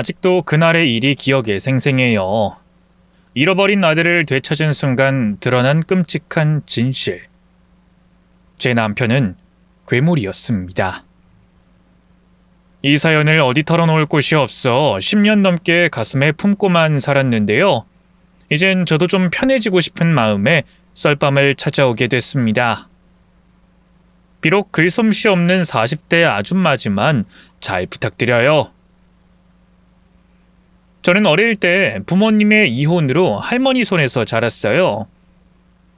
아직도 그날의 일이 기억에 생생해요. 잃어버린 아들을 되찾은 순간 드러난 끔찍한 진실. 제 남편은 괴물이었습니다. 이 사연을 어디 털어놓을 곳이 없어 10년 넘게 가슴에 품고만 살았는데요. 이젠 저도 좀 편해지고 싶은 마음에 썰밤을 찾아오게 됐습니다. 비록 글솜씨 없는 40대 아줌마지만 잘 부탁드려요. 저는 어릴 때 부모님의 이혼으로 할머니 손에서 자랐어요.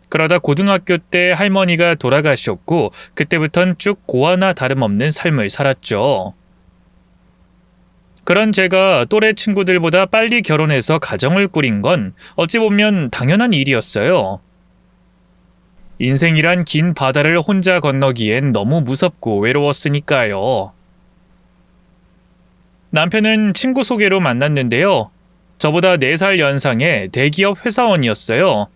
그러다 고등학교 때 할머니가 돌아가셨고 그때부턴 쭉 고아나 다름없는 삶을 살았죠. 그런 제가 또래 친구들보다 빨리 결혼해서 가정을 꾸린 건 어찌 보면 당연한 일이었어요. 인생이란 긴 바다를 혼자 건너기엔 너무 무섭고 외로웠으니까요. 남편은 친구 소개로 만났는데요. 저보다 4살 연상의 대기업 회사원이었어요.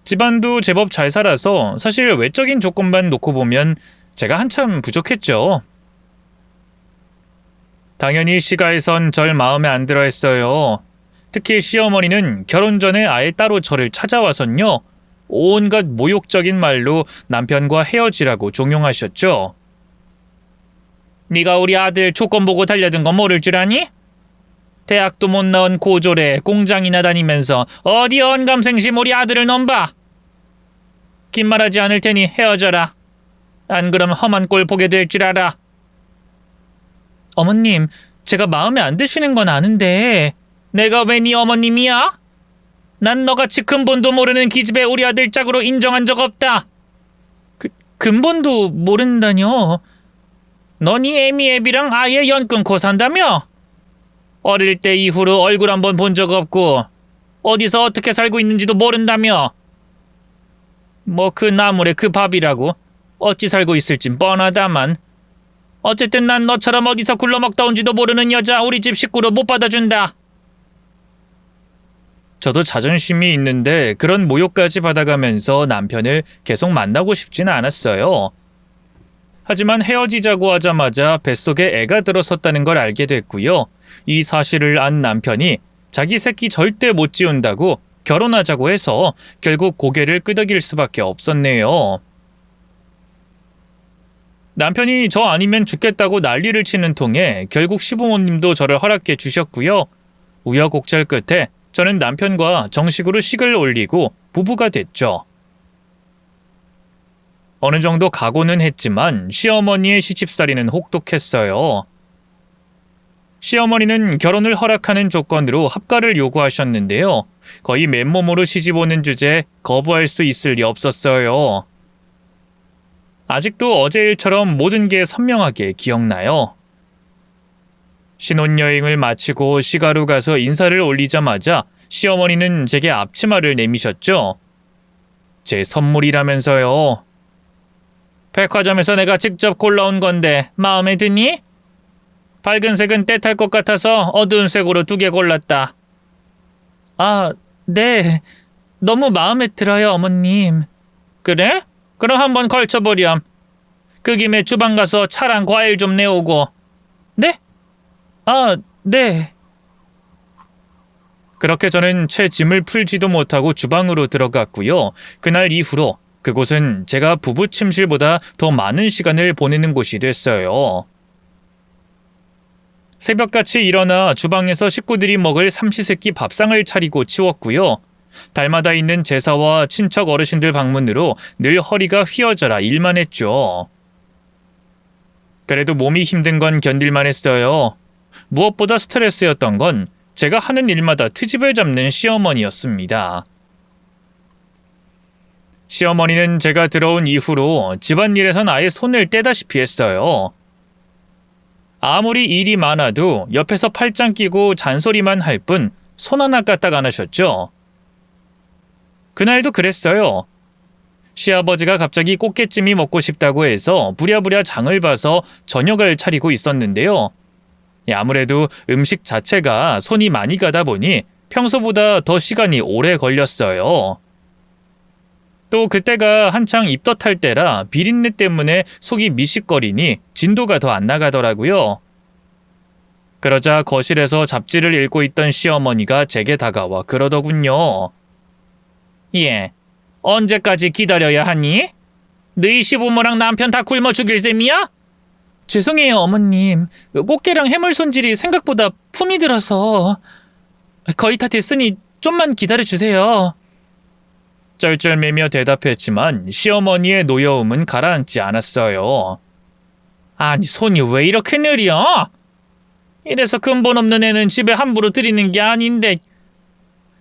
집안도 제법 잘 살아서 사실 외적인 조건만 놓고 보면 제가 한참 부족했죠. 당연히 시가에선 절 마음에 안 들어 했어요. 특히 시어머니는 결혼 전에 아예 따로 저를 찾아와선요. 온갖 모욕적인 말로 남편과 헤어지라고 종용하셨죠. 네가 우리 아들 조건 보고 달려든 거 모를 줄 아니? 대학도 못 나온 고졸에 공장이나 다니면서 어디 언감생심 우리 아들을 넘봐. 긴 말하지 않을 테니 헤어져라. 안 그럼 험한 꼴 보게 될 줄 알아. 어머님, 제가 마음에 안 드시는 건 아는데 내가 왜 네 어머님이야? 난 너같이 근본도 모르는 기집애 우리 아들 짝으로 인정한 적 없다. 근본도 모른다뇨? 너니 애미 애비랑 아예 연 끊고 산다며? 어릴 때 이후로 얼굴 한번 본 적 없고 어디서 어떻게 살고 있는지도 모른다며? 뭐 그 나물에 그 밥이라고 어찌 살고 있을진 뻔하다만 어쨌든 난 너처럼 어디서 굴러먹다 온지도 모르는 여자 우리 집 식구로 못 받아준다. 저도 자존심이 있는데 그런 모욕까지 받아가면서 남편을 계속 만나고 싶지는 않았어요. 하지만 헤어지자고 하자마자 뱃속에 애가 들어섰다는 걸 알게 됐고요. 이 사실을 안 남편이 자기 새끼 절대 못 지운다고 결혼하자고 해서 결국 고개를 끄덕일 수밖에 없었네요. 남편이 저 아니면 죽겠다고 난리를 치는 통에 결국 시부모님도 저를 허락해 주셨고요. 우여곡절 끝에 저는 남편과 정식으로 식을 올리고 부부가 됐죠. 어느 정도 각오는 했지만 시어머니의 시집살이는 혹독했어요. 시어머니는 결혼을 허락하는 조건으로 합가를 요구하셨는데요. 거의 맨몸으로 시집 오는 주제에 거부할 수 있을 리 없었어요. 아직도 어제 일처럼 모든 게 선명하게 기억나요. 신혼여행을 마치고 시가로 가서 인사를 올리자마자 시어머니는 제게 앞치마를 내미셨죠. 제 선물이라면서요. 백화점에서 내가 직접 골라온 건데 마음에 드니? 밝은 색은 때탈 것 같아서 어두운 색으로 2개 골랐다. 아, 네. 너무 마음에 들어요, 어머님. 그래? 그럼 한번 걸쳐보렴. 그 김에 주방 가서 차랑 과일 좀 내오고. 네? 아, 네. 그렇게 저는 채 짐을 풀지도 못하고 주방으로 들어갔고요. 그날 이후로 그곳은 제가 부부 침실보다 더 많은 시간을 보내는 곳이 됐어요. 새벽같이 일어나 주방에서 식구들이 먹을 삼시세끼 밥상을 차리고 치웠고요. 달마다 있는 제사와 친척 어르신들 방문으로 늘 허리가 휘어져라 일만 했죠. 그래도 몸이 힘든 건 견딜만 했어요. 무엇보다 스트레스였던 건 제가 하는 일마다 트집을 잡는 시어머니였습니다. 시어머니는 제가 들어온 이후로 집안일에선 아예 손을 떼다시피 했어요. 아무리 일이 많아도 옆에서 팔짱 끼고 잔소리만 할 뿐 손 하나 까딱 안 하셨죠. 그날도 그랬어요. 시아버지가 갑자기 꽃게찜이 먹고 싶다고 해서 부랴부랴 장을 봐서 저녁을 차리고 있었는데요. 아무래도 음식 자체가 손이 많이 가다 보니 평소보다 더 시간이 오래 걸렸어요. 또 그때가 한창 입덧할 때라 비린내 때문에 속이 미식거리니 진도가 더 안 나가더라고요. 그러자 거실에서 잡지를 읽고 있던 시어머니가 제게 다가와 그러더군요. 예, 언제까지 기다려야 하니? 너희 시부모랑 남편 다 굶어 죽일 셈이야? 죄송해요, 어머님. 꽃게랑 해물 손질이 생각보다 품이 들어서 거의 다 됐으니 좀만 기다려주세요. 쩔쩔매며 대답했지만 시어머니의 노여움은 가라앉지 않았어요. 아니, 손이 왜 이렇게 느려? 이래서 근본 없는 애는 집에 함부로 들이는 게 아닌데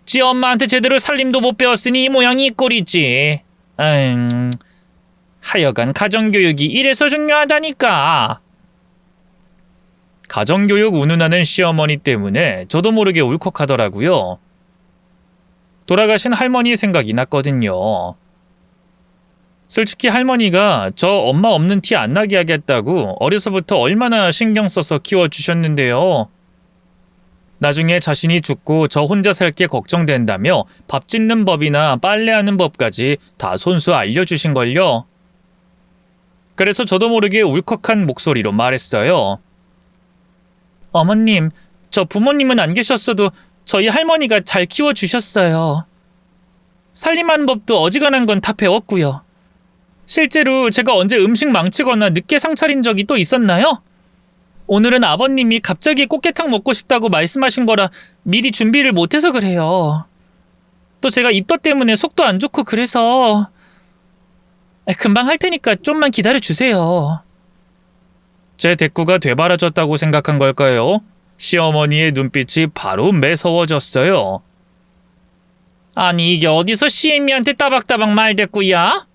지 엄마한테 제대로 살림도 못 배웠으니 이 모양이 이 꼴이지. 하여간 가정교육이 이래서 중요하다니까. 가정교육 운운하는 시어머니 때문에 저도 모르게 울컥하더라고요. 돌아가신 할머니 생각이 났거든요. 솔직히 할머니가 저 엄마 없는 티 안 나게 하겠다고 어려서부터 얼마나 신경 써서 키워주셨는데요. 나중에 자신이 죽고 저 혼자 살 게 걱정된다며 밥 짓는 법이나 빨래하는 법까지 다 손수 알려주신걸요. 그래서 저도 모르게 울컥한 목소리로 말했어요. 어머님, 저 부모님은 안 계셨어도 저희 할머니가 잘 키워주셨어요. 살림하는 법도 어지간한 건 다 배웠고요. 실제로 제가 언제 음식 망치거나 늦게 상 차린 적이 또 있었나요? 오늘은 아버님이 갑자기 꽃게탕 먹고 싶다고 말씀하신 거라 미리 준비를 못해서 그래요. 또 제가 입덧 때문에 속도 안 좋고 그래서 금방 할 테니까 좀만 기다려주세요. 제 대꾸가 되바라졌다고 생각한 걸까요? 시어머니의 눈빛이 바로 매서워졌어요. 아니, 이게 어디서 시애미한테 따박따박 말대꾸야?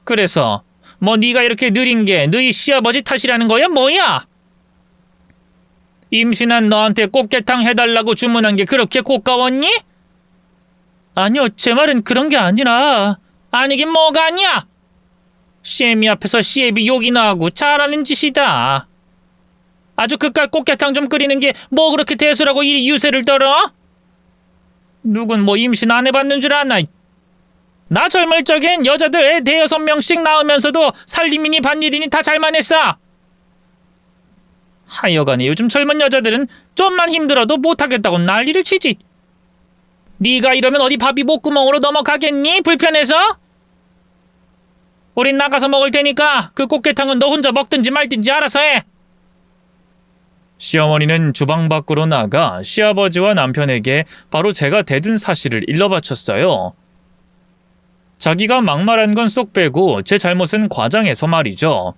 그래서 뭐 네가 이렇게 느린 게 너희 시아버지 탓이라는 거야 뭐야? 임신한 너한테 꽃게탕 해달라고 주문한 게 그렇게 고가웠니? 아니요, 제 말은 그런 게 아니라. 아니긴 뭐가 아니야? 시애미 앞에서 시애비 욕이나 하고 잘하는 짓이다. 아주 그깟 꽃게탕 좀 끓이는 게 뭐 그렇게 대수라고 이리 유세를 떨어? 누군 뭐 임신 안 해봤는 줄 아나? 나 젊을 적엔 여자들 애 5-6명씩 낳으면서도 살림이니 밭일이니 다 잘만 했어. 하여간에 요즘 젊은 여자들은 좀만 힘들어도 못하겠다고 난리를 치지. 네가 이러면 어디 밥이 목구멍으로 넘어가겠니? 불편해서? 우린 나가서 먹을 테니까 그 꽃게탕은 너 혼자 먹든지 말든지 알아서 해. 시어머니는 주방 밖으로 나가 시아버지와 남편에게 바로 제가 대든 사실을 일러바쳤어요. 자기가 막말한 건 쏙 빼고 제 잘못은 과장해서 말이죠.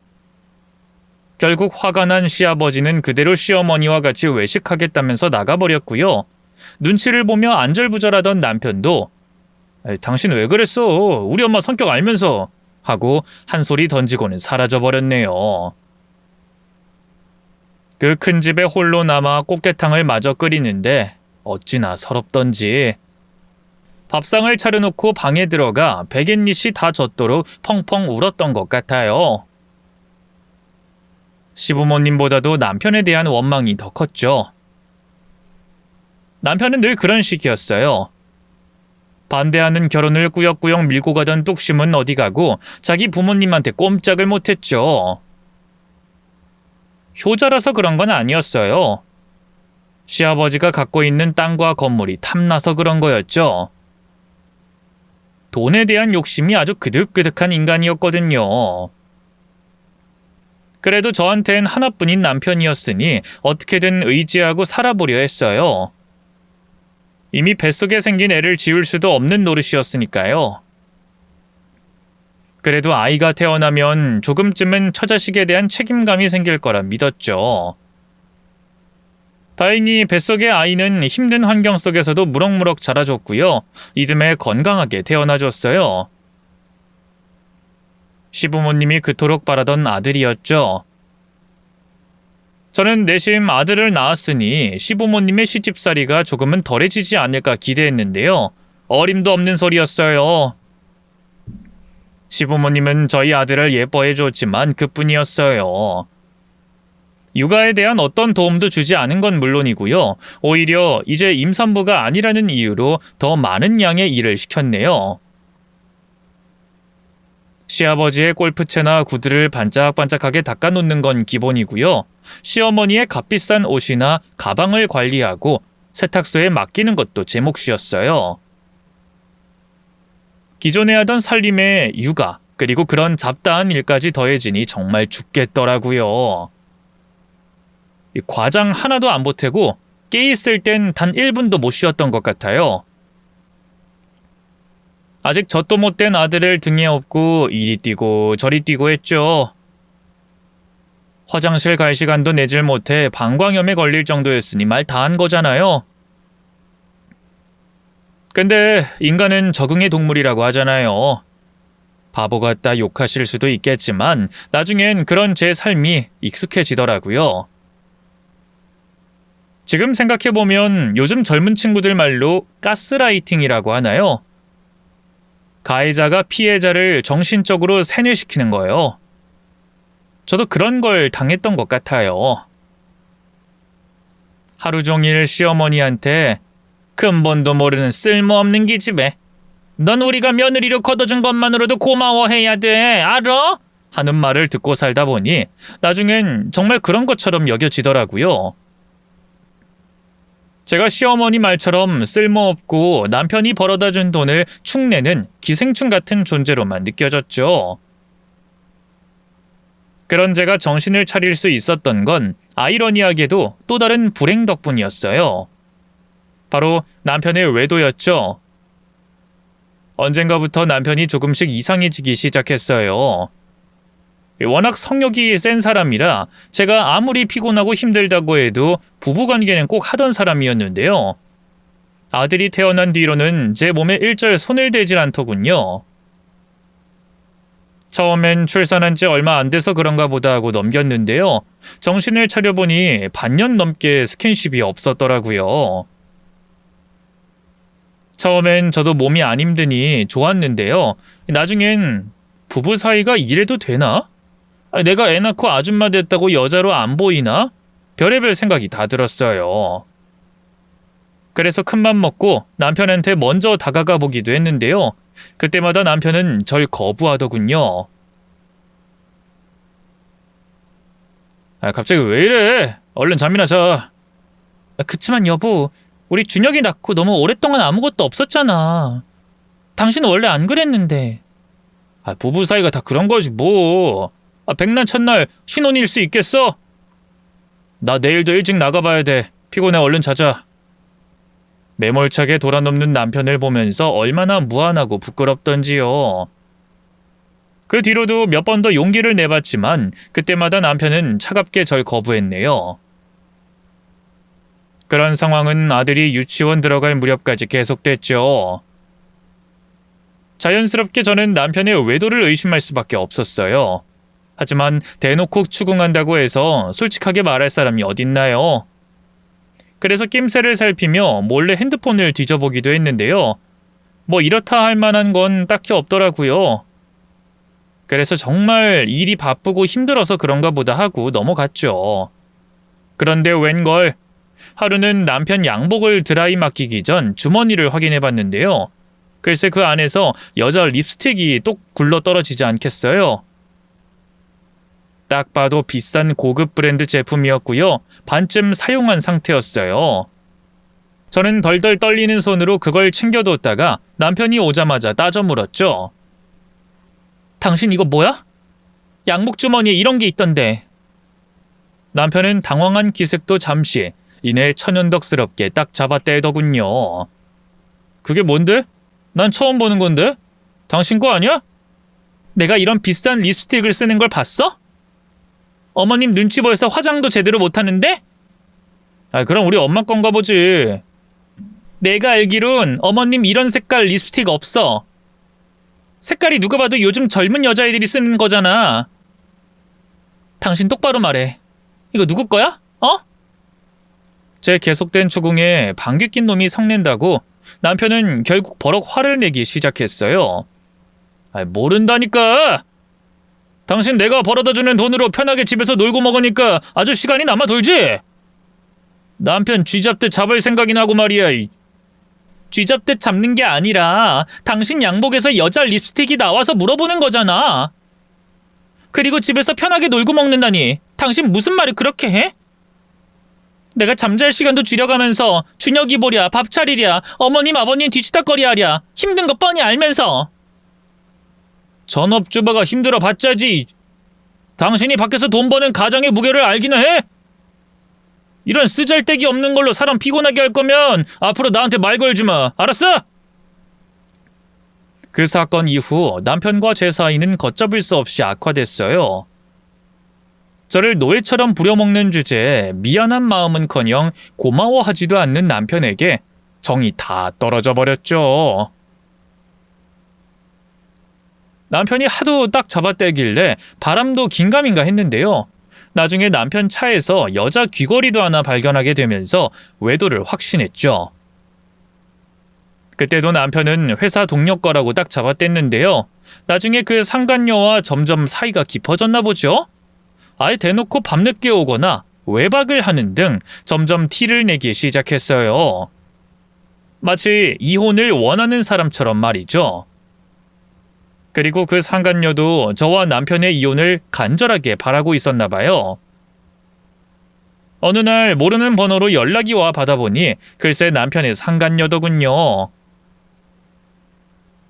결국 화가 난 시아버지는 그대로 시어머니와 같이 외식하겠다면서 나가버렸고요. 눈치를 보며 안절부절하던 남편도 당신 왜 그랬어? 우리 엄마 성격 알면서 하고 한 소리 던지고는 사라져버렸네요. 그 큰 집에 홀로 남아 꽃게탕을 마저 끓이는데 어찌나 서럽던지. 밥상을 차려놓고 방에 들어가 베갯잎이 다 젖도록 펑펑 울었던 것 같아요. 시부모님보다도 남편에 대한 원망이 더 컸죠. 남편은 늘 그런 식이었어요. 반대하는 결혼을 꾸역꾸역 밀고 가던 뚝심은 어디 가고 자기 부모님한테 꼼짝을 못했죠. 효자라서 그런 건 아니었어요. 시아버지가 갖고 있는 땅과 건물이 탐나서 그런 거였죠. 돈에 대한 욕심이 아주 그득그득한 인간이었거든요. 그래도 저한텐 하나뿐인 남편이었으니 어떻게든 의지하고 살아보려 했어요. 이미 뱃속에 생긴 애를 지울 수도 없는 노릇이었으니까요. 그래도 아이가 태어나면 조금쯤은 처자식에 대한 책임감이 생길 거라 믿었죠. 다행히 뱃속의 아이는 힘든 환경 속에서도 무럭무럭 자라줬고요. 이듬해 건강하게 태어나줬어요. 시부모님이 그토록 바라던 아들이었죠. 저는 내심 아들을 낳았으니 시부모님의 시집살이가 조금은 덜해지지 않을까 기대했는데요. 어림도 없는 소리였어요. 시부모님은 저희 아들을 예뻐해줬지만 그뿐이었어요. 육아에 대한 어떤 도움도 주지 않은 건 물론이고요. 오히려 이제 임산부가 아니라는 이유로 더 많은 양의 일을 시켰네요. 시아버지의 골프채나 구두를 반짝반짝하게 닦아놓는 건 기본이고요. 시어머니의 값비싼 옷이나 가방을 관리하고 세탁소에 맡기는 것도 제 몫이었어요. 기존에 하던 살림에 육아, 그리고 그런 잡다한 일까지 더해지니 정말 죽겠더라고요. 과장 하나도 안 보태고 깨 있을 땐 단 1분도 못 쉬었던 것 같아요. 아직 젖도 못된 아들을 등에 업고 이리 뛰고 저리 뛰고 했죠. 화장실 갈 시간도 내질 못해 방광염에 걸릴 정도였으니 말 다 한 거잖아요. 근데 인간은 적응의 동물이라고 하잖아요. 바보 같다 욕하실 수도 있겠지만 나중엔 그런 제 삶이 익숙해지더라고요. 지금 생각해보면 요즘 젊은 친구들 말로 가스라이팅이라고 하나요? 가해자가 피해자를 정신적으로 세뇌시키는 거예요. 저도 그런 걸 당했던 것 같아요. 하루 종일 시어머니한테 근본도 모르는 쓸모없는 기집애. 넌 우리가 며느리로 걷어준 것만으로도 고마워해야 돼. 알아? 하는 말을 듣고 살다 보니 나중엔 정말 그런 것처럼 여겨지더라고요. 제가 시어머니 말처럼 쓸모없고 남편이 벌어다준 돈을 축내는 기생충 같은 존재로만 느껴졌죠. 그런 제가 정신을 차릴 수 있었던 건 아이러니하게도 또 다른 불행 덕분이었어요. 바로 남편의 외도였죠. 언젠가부터 남편이 조금씩 이상해지기 시작했어요. 워낙 성욕이 센 사람이라 제가 아무리 피곤하고 힘들다고 해도 부부관계는 꼭 하던 사람이었는데요. 아들이 태어난 뒤로는 제 몸에 일절 손을 대질 않더군요. 처음엔 출산한 지 얼마 안 돼서 그런가 보다 하고 넘겼는데요. 정신을 차려보니 반년 넘게 스킨십이 없었더라고요. 처음엔 저도 몸이 안 힘드니 좋았는데요. 나중엔 부부 사이가 이래도 되나? 내가 애 낳고 아줌마 됐다고 여자로 안 보이나? 별의별 생각이 다 들었어요. 그래서 큰맘 먹고 남편한테 먼저 다가가 보기도 했는데요. 그때마다 남편은 절 거부하더군요. 갑자기 왜 이래? 얼른 잠이나 자. 그치만 여보, 우리 준혁이 낳고 너무 오랫동안 아무것도 없었잖아. 당신은 원래 안 그랬는데. 부부 사이가 다 그런 거지 뭐. 백날 첫날 신혼일 수 있겠어? 나 내일도 일찍 나가봐야 돼. 피곤해, 얼른 자자. 매몰차게 돌아눕는 남편을 보면서 얼마나 무안하고 부끄럽던지요. 그 뒤로도 몇 번 더 용기를 내봤지만 그때마다 남편은 차갑게 절 거부했네요. 그런 상황은 아들이 유치원 들어갈 무렵까지 계속됐죠. 자연스럽게 저는 남편의 외도를 의심할 수밖에 없었어요. 하지만 대놓고 추궁한다고 해서 솔직하게 말할 사람이 어딨나요? 그래서 낌새를 살피며 몰래 핸드폰을 뒤져보기도 했는데요. 뭐 이렇다 할 만한 건 딱히 없더라고요. 그래서 정말 일이 바쁘고 힘들어서 그런가 보다 하고 넘어갔죠. 그런데 웬걸, 하루는 남편 양복을 드라이 맡기기 전 주머니를 확인해봤는데요. 글쎄 그 안에서 여자 립스틱이 똑 굴러 떨어지지 않겠어요? 딱 봐도 비싼 고급 브랜드 제품이었고요. 반쯤 사용한 상태였어요. 저는 덜덜 떨리는 손으로 그걸 챙겨뒀다가 남편이 오자마자 따져 물었죠. 당신 이거 뭐야? 양복 주머니에 이런 게 있던데. 남편은 당황한 기색도 잠시, 이내 천연덕스럽게 딱 잡아떼더군요. 그게 뭔데? 난 처음 보는 건데? 당신 거 아니야? 내가 이런 비싼 립스틱을 쓰는 걸 봤어? 어머님 눈치 보여서 화장도 제대로 못하는데? 그럼 우리 엄마 건가 보지. 내가 알기론 어머님 이런 색깔 립스틱 없어. 색깔이 누가 봐도 요즘 젊은 여자애들이 쓰는 거잖아. 당신 똑바로 말해. 이거 누구 거야? 어? 제 계속된 추궁에 방귀 낀 놈이 성낸다고 남편은 결국 버럭 화를 내기 시작했어요. 모른다니까. 당신 내가 벌어다주는 돈으로 편하게 집에서 놀고 먹으니까 아주 시간이 남아 돌지? 남편 쥐잡듯 잡을 생각이나 하고 말이야. 쥐잡듯 잡는 게 아니라 당신 양복에서 여자 립스틱이 나와서 물어보는 거잖아. 그리고 집에서 편하게 놀고 먹는다니 당신 무슨 말을 그렇게 해? 내가 잠잘 시간도 줄여가면서 준혁이 보랴, 밥 차리랴, 어머님 아버님 뒤치다거리 하랴 힘든 거 뻔히 알면서. 전업주부가 힘들어 봤자지. 당신이 밖에서 돈 버는 가장의 무게를 알기는 해? 이런 쓰잘데기 없는 걸로 사람 피곤하게 할 거면 앞으로 나한테 말 걸지 마. 알았어? 그 사건 이후 남편과 제 사이는 걷잡을 수 없이 악화됐어요. 저를 노예처럼 부려먹는 주제에 미안한 마음은커녕 고마워하지도 않는 남편에게 정이 다 떨어져 버렸죠. 남편이 하도 딱 잡아떼길래 바람도 긴가민가 했는데요. 나중에 남편 차에서 여자 귀걸이도 하나 발견하게 되면서 외도를 확신했죠. 그때도 남편은 회사 동료 거라고 딱 잡아뗐는데요. 나중에 그 상간녀와 점점 사이가 깊어졌나 보죠. 아예 대놓고 밤늦게 오거나 외박을 하는 등 점점 티를 내기 시작했어요. 마치 이혼을 원하는 사람처럼 말이죠. 그리고 그 상간녀도 저와 남편의 이혼을 간절하게 바라고 있었나 봐요. 어느 날 모르는 번호로 연락이 와 받아보니 글쎄 남편의 상간녀더군요.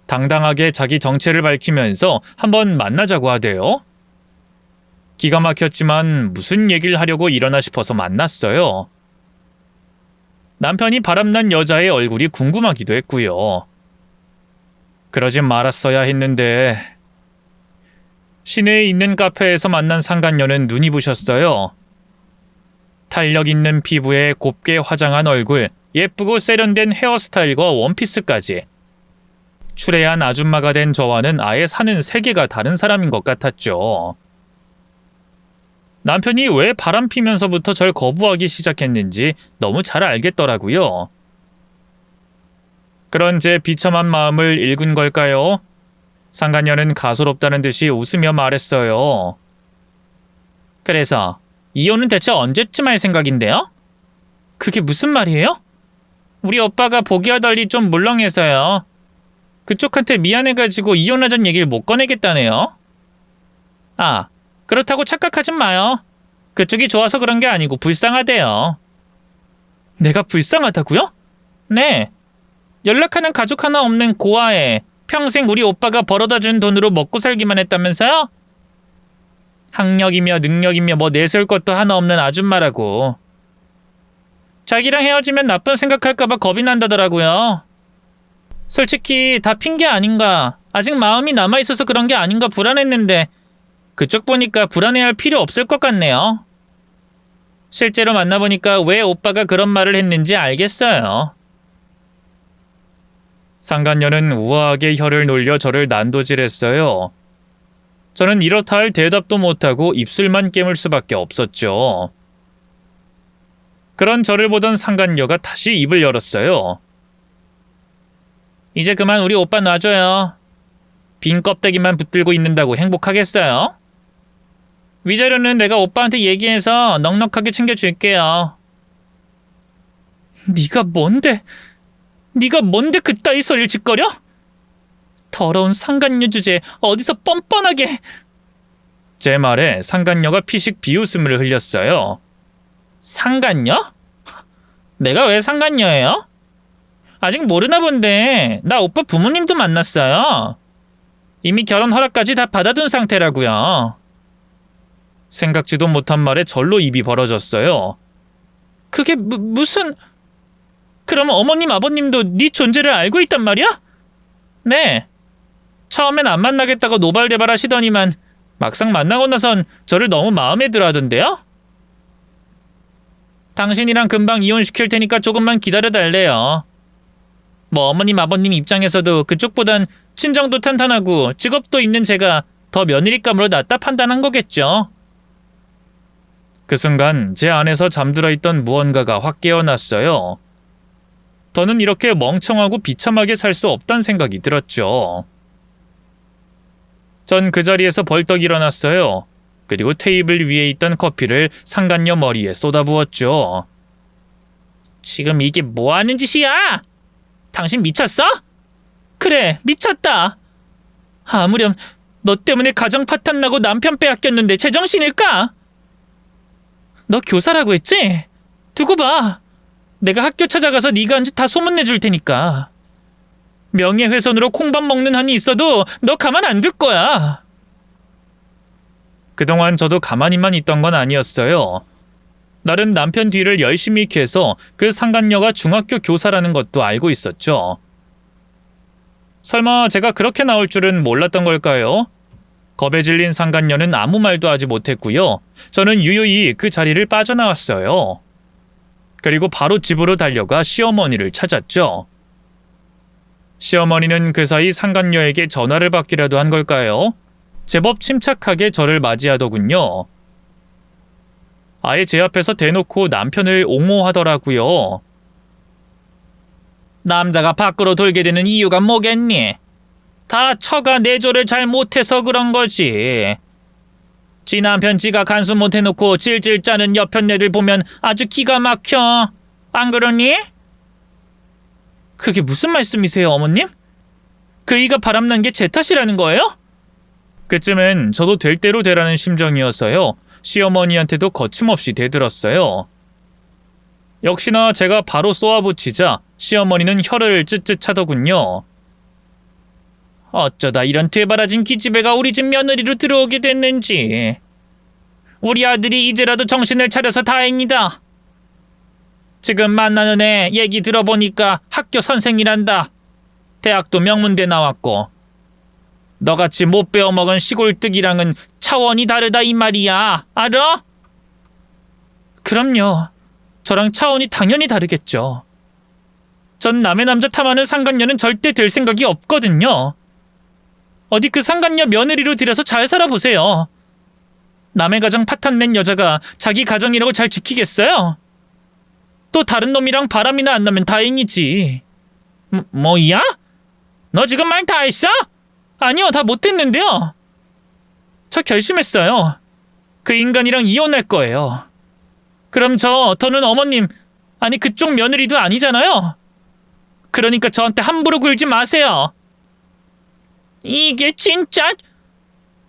당당하게 자기 정체를 밝히면서 한번 만나자고 하대요. 기가 막혔지만 무슨 얘기를 하려고 이러나 싶어서 만났어요. 남편이 바람난 여자의 얼굴이 궁금하기도 했고요. 그러진 말았어야 했는데. 시내에 있는 카페에서 만난 상간녀는 눈이 부셨어요. 탄력 있는 피부에 곱게 화장한 얼굴, 예쁘고 세련된 헤어스타일과 원피스까지. 추레한 아줌마가 된 저와는 아예 사는 세계가 다른 사람인 것 같았죠. 남편이 왜 바람 피면서부터 절 거부하기 시작했는지 너무 잘 알겠더라고요. 그런 제 비참한 마음을 읽은 걸까요? 상간녀는 가소롭다는 듯이 웃으며 말했어요. 그래서 이혼은 대체 언제쯤 할 생각인데요? 그게 무슨 말이에요? 우리 오빠가 보기와 달리 좀 물렁해서요. 그쪽한테 미안해가지고 이혼하자는 얘기를 못 꺼내겠다네요. 아, 그렇다고 착각하진 마요. 그쪽이 좋아서 그런 게 아니고 불쌍하대요. 내가 불쌍하다고요? 네. 연락하는 가족 하나 없는 고아에 평생 우리 오빠가 벌어다 준 돈으로 먹고 살기만 했다면서요? 학력이며 능력이며 뭐 내세울 것도 하나 없는 아줌마라고. 자기랑 헤어지면 나쁜 생각할까봐 겁이 난다더라고요. 솔직히 다 핑계 아닌가. 아직 마음이 남아있어서 그런 게 아닌가 불안했는데 그쪽 보니까 불안해할 필요 없을 것 같네요. 실제로 만나보니까 왜 오빠가 그런 말을 했는지 알겠어요. 상간녀는 우아하게 혀를 놀려 저를 난도질했어요. 저는 이렇다 할 대답도 못하고 입술만 깨물 수밖에 없었죠. 그런 저를 보던 상간녀가 다시 입을 열었어요. 이제 그만 우리 오빠 놔줘요. 빈 껍데기만 붙들고 있는다고 행복하겠어요? 위자료는 내가 오빠한테 얘기해서 넉넉하게 챙겨줄게요. 네가 뭔데 그따위 소리를 짓거려? 더러운 상간녀 주제에 어디서 뻔뻔하게. 제 말에 상간녀가 피식 비웃음을 흘렸어요. 상간녀? 내가 왜 상간녀예요? 아직 모르나 본데 나 오빠 부모님도 만났어요. 이미 결혼 허락까지 다 받아둔 상태라고요. 생각지도 못한 말에 절로 입이 벌어졌어요. 그게 무슨... 그럼 어머님 아버님도 네 존재를 알고 있단 말이야? 네. 처음엔 안 만나겠다고 노발대발 하시더니만 막상 만나고 나선 저를 너무 마음에 들어 하던데요? 당신이랑 금방 이혼시킬 테니까 조금만 기다려달래요. 뭐 어머님 아버님 입장에서도 그쪽보단 친정도 탄탄하고 직업도 있는 제가 더 며느리감으로 낫다 판단한 거겠죠. 그 순간 제 안에서 잠들어 있던 무언가가 확 깨어났어요. 더는 이렇게 멍청하고 비참하게 살 수 없다는 생각이 들었죠. 전 그 자리에서 벌떡 일어났어요. 그리고 테이블 위에 있던 커피를 상간녀 머리에 쏟아부었죠. 지금 이게 뭐 하는 짓이야? 당신 미쳤어? 그래, 미쳤다. 아무렴 너 때문에 가정 파탄 나고 남편 빼앗겼는데 제정신일까? 너 교사라고 했지? 두고 봐. 내가 학교 찾아가서 네가 한 짓 다 소문내줄 테니까. 명예훼손으로 콩밥 먹는 한이 있어도 너 가만 안 둘 거야. 그동안 저도 가만히만 있던 건 아니었어요. 나름 남편 뒤를 열심히 캐서 그 상간녀가 중학교 교사라는 것도 알고 있었죠. 설마 제가 그렇게 나올 줄은 몰랐던 걸까요? 겁에 질린 상간녀는 아무 말도 하지 못했고요. 저는 유유히 그 자리를 빠져나왔어요. 그리고 바로 집으로 달려가 시어머니를 찾았죠. 시어머니는 그 사이 상간녀에게 전화를 받기라도 한 걸까요? 제법 침착하게 저를 맞이하더군요. 아예 제 앞에서 대놓고 남편을 옹호하더라고요. 남자가 밖으로 돌게 되는 이유가 뭐겠니? 다 처가 내조를 잘 못해서 그런 거지. 지 남편 지가 간수 못해놓고 질질 짜는 옆편 애들 보면 아주 기가 막혀. 안 그러니? 그게 무슨 말씀이세요, 어머님? 그 이가 바람난 게 제 탓이라는 거예요? 그쯤엔 저도 될 대로 되라는 심정이어서요. 시어머니한테도 거침없이 대들었어요. 역시나 제가 바로 쏘아붙이자 시어머니는 혀를 쯧쯧 차더군요. 어쩌다 이런 되바라진 기집애가 우리 집 며느리로 들어오게 됐는지. 우리 아들이 이제라도 정신을 차려서 다행이다. 지금 만나는 애 얘기 들어보니까 학교 선생이란다. 대학도 명문대 나왔고. 너같이 못 배워먹은 시골뜨기랑은 차원이 다르다 이 말이야. 알아? 그럼요. 저랑 차원이 당연히 다르겠죠. 전 남의 남자 탐하는 상간녀는 절대 될 생각이 없거든요. 어디 그 상간녀 며느리로 들여서 잘 살아보세요. 남의 가정 파탄낸 여자가 자기 가정이라고 잘 지키겠어요? 또 다른 놈이랑 바람이나 안 나면 다행이지. 뭐야? 너 지금 말 다 했어? 아니요, 다 못했는데요. 저 결심했어요. 그 인간이랑 이혼할 거예요. 그럼 더는 어머님, 아니 그쪽 며느리도 아니잖아요. 그러니까 저한테 함부로 굴지 마세요. 이게 진짜...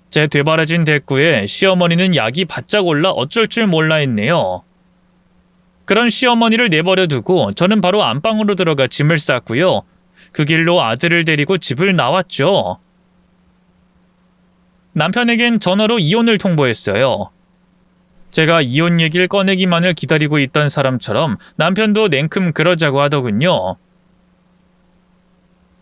제 되바라진 대꾸에 시어머니는 약이 바짝 올라 어쩔 줄 몰라 했네요. 그런 시어머니를 내버려 두고 저는 바로 안방으로 들어가 짐을 쌌고요. 그 길로 아들을 데리고 집을 나왔죠. 남편에겐 전화로 이혼을 통보했어요. 제가 이혼 얘기를 꺼내기만을 기다리고 있던 사람처럼 남편도 냉큼 그러자고 하더군요.